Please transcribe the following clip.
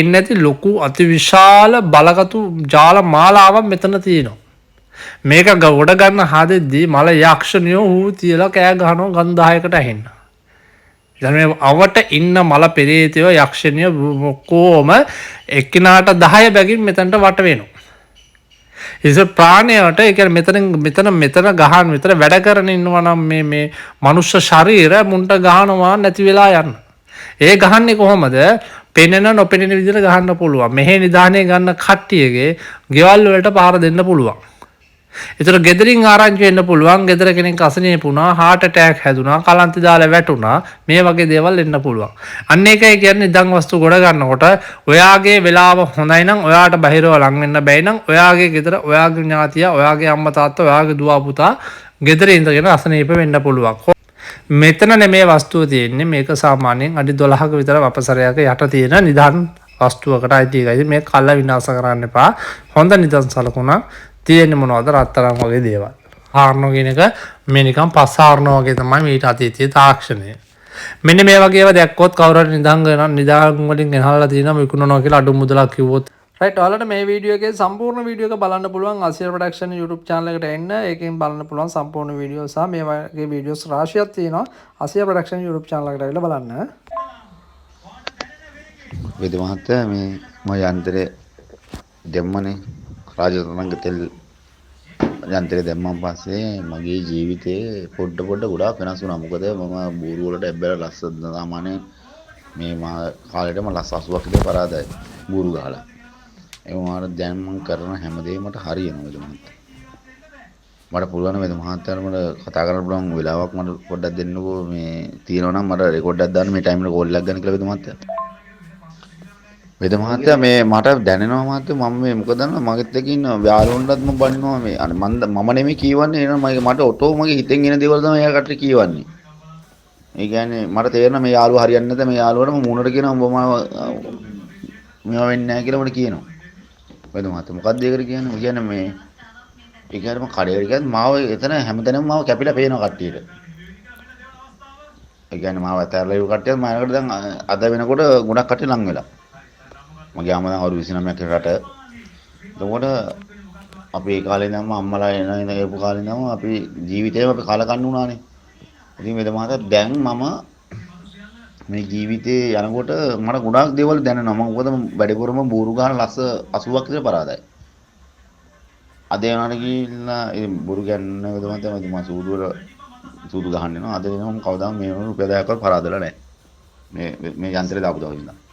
එන්නේ නැති ලොකු අතිවිශාල බලගතු ජාල මාලාවක් මෙතන තියෙනවා. මේක ගොඩ ගන්න හදෙද්දී මල යක්ෂණයෝ හූ තියලා කෑ ගහනවා ගන්ධායකට ඇහෙන්න. දැන් මේ අවට ඉන්න මල පෙරේතයෝ යක්ෂණිය කොහොම එක්කිනාට 10 බැගින් මෙතනට වට වෙනවා. ඉතින් ප්‍රාණයට ඒ කියන්නේ මෙතන ගහන විතර වැඩ කරන ඉන්නවා නම් මේ මනුෂ්‍ය ශරීර මුන්ට ගහනවා නැති වෙලා යන්න. ඒ ගහන්නේ කොහොමද? පෙනෙන නොපෙනෙන විදිහට ගහන්න පුළුවන්. මෙහි නිදානේ ගන්න කට්ටියගේ ගෙවල් වලට පාර දෙන්න පුළුවන්. ඒතර ගෙදරින් ආරංචි වෙන්න පුළුවන්. ගෙදර කෙනෙක් අසනීප වුණා, heart attack හැදුනා, කලන්තේ දාලා වැටුණා. මේ වගේ දේවල් එන්න පුළුවන්. අන්න ඒකයි කියන්නේ ඉදන් වස්තු ගොඩ ගන්නකොට ඔයාගේ වෙලාව හොඳයි නම් ඔයාට බහිරව ලං වෙන්න බැයි නම් ඔයාගේ ගෙදර ඔයාගේ ඥාතියා, ඔයාගේ අම්මා තාත්තා, ඔයාගේ දුව පුතා ගෙදර ඉඳගෙන අසනීප වෙන්න පුළුවන්. මෙතන නෙමේ වස්තුව තියෙන්නේ. මේක සාමාන්‍යයෙන් අඩි 12ක විතර වපසරයක යට තියෙන නිදන් වස්තුවකට අයිති එකයි. මේක කල්ලා විනාශ කරන්න එපා. හොඳ නිදන් සලකුණක් තියෙන්නේ මොනවද? රත්තරන් වගේ දේවල්. හාරනෝ කියන එක මේ නිකන් පස් හාරනෝ වගේ තමයි මීට අතීතයේ තාක්ෂණය. මෙන්න මේ වගේ ඒවා දැක්කොත් කවුරු හරි නිදාන් වලින් ගෙනහලා තියෙනවා විකුණනවා කියලා අඩු මුදලක් කිව්වොත් රයිට්. ඔයාලට මේ වීඩියෝ එකේ සම්පූර්ණ වීඩියෝ එක බලන්න පුළුවන් ASIA Production YouTube channel එකට එන්න. ඒකෙන් බලන්න පුළුවන් සම්පූර්ණ වීඩියෝ සහ මේ වගේ වීඩියෝස් රාශියක් තියෙනවා. ASIA Production YouTube channel එකට ඇවිල්ලා බලන්න. වේද මහත්තයා මේ මම යන්ත්‍රය දෙම්මනේ රාජතරංග තෙල් යන්ත්‍රය දැම්මන් පස්සේ මගේ ජීවිතේ පොඩ ගොඩාක් වෙනස් වුණා. මොකද මම බూరు වලට ඇබ්බැලා ලස්සන සාමාන්‍ය මේ කාලෙට මම ලස්ස 80ක් විතර පරාදයි බూరు ගහලා. ඒ වුණාට දැන් මම කරන හැමදේම මට හරියනවා වේද මහත්තයා. මට පුළුවන් වේද මහත්තයාට මට කතා කරන්න පුළුවන් වෙලාවක් මට පොඩ්ඩක් දෙන්නකෝ. මේ තියෙනවා නම් මට රෙකෝඩ් එකක් දාන්න මේ ටයිම් එකට කෝල් එකක් ගන්න කියලා වේද මහත්තයා. වේද මහත්තයා මේ මට දැනෙනවා මහත්තයා මම මේ මොකද දන්නවද මගෙත් එක්ක ඉන්න යාළුවන්ටත් මම බනිනවා මේ අනේ මම නෙමෙයි කියවන්නේ එහෙනම් මට ඔටෝ මගේ හිතෙන් එන දේවල් තමයි එයා කටට කියවන්නේ. ඒ කියන්නේ මට තේරෙනවා මේ යාළුවා හරියන්නේ නැත මේ යාළුවාට මම මූණට කියනවා උඹ මේවා වෙන්නේ නැහැ කියලා මට කියනවා. වේද මහත්තයා මොකක්ද ඒකට කියන්නේ? මම කියන්නේ මේ ඒ කියන්නේ මම කඩේට ගියත් මාව එතන හැමතැනම මාව කැපිලා පේනවා කට්ටියට. ඒ කියන්නේ මාව ඇතැරලා ඉව කට්ටියත් මාකට දැන් අද වෙනකොට ගොඩක් කට්ටිය ලං වෙලා. මගේ අම්මා දැන් අවුරුදු 29ක් රට. එතකොට අපි ඒ කාලේ ඉඳන්ම අම්මලා එන ඒපු කාලේ ඉඳන්ම අපි ජීවිතේම අපි කලකන්න උනානේ. ඉතින් වේද මහත්තයා දැන් මම මේ ජීවිතේ යනකොට මට ගොඩාක් දේවල් දැනෙනවා. මම මොකද වැඩිපුරම බూరు ගහන ලස්ස 80ක් විතර පරාදයි. අද යනවාට ගිහිල්ලා ඉතින් බూరు ගන්න වේද මහත්තයා මම සූදු ගහන්න යනවා. අද වෙනම කවදාම මේ රුපියල් 10ක්වත් පරාදලා නැහැ. මේ යන්ත්‍රය දාපු දවස් ඉඳන්.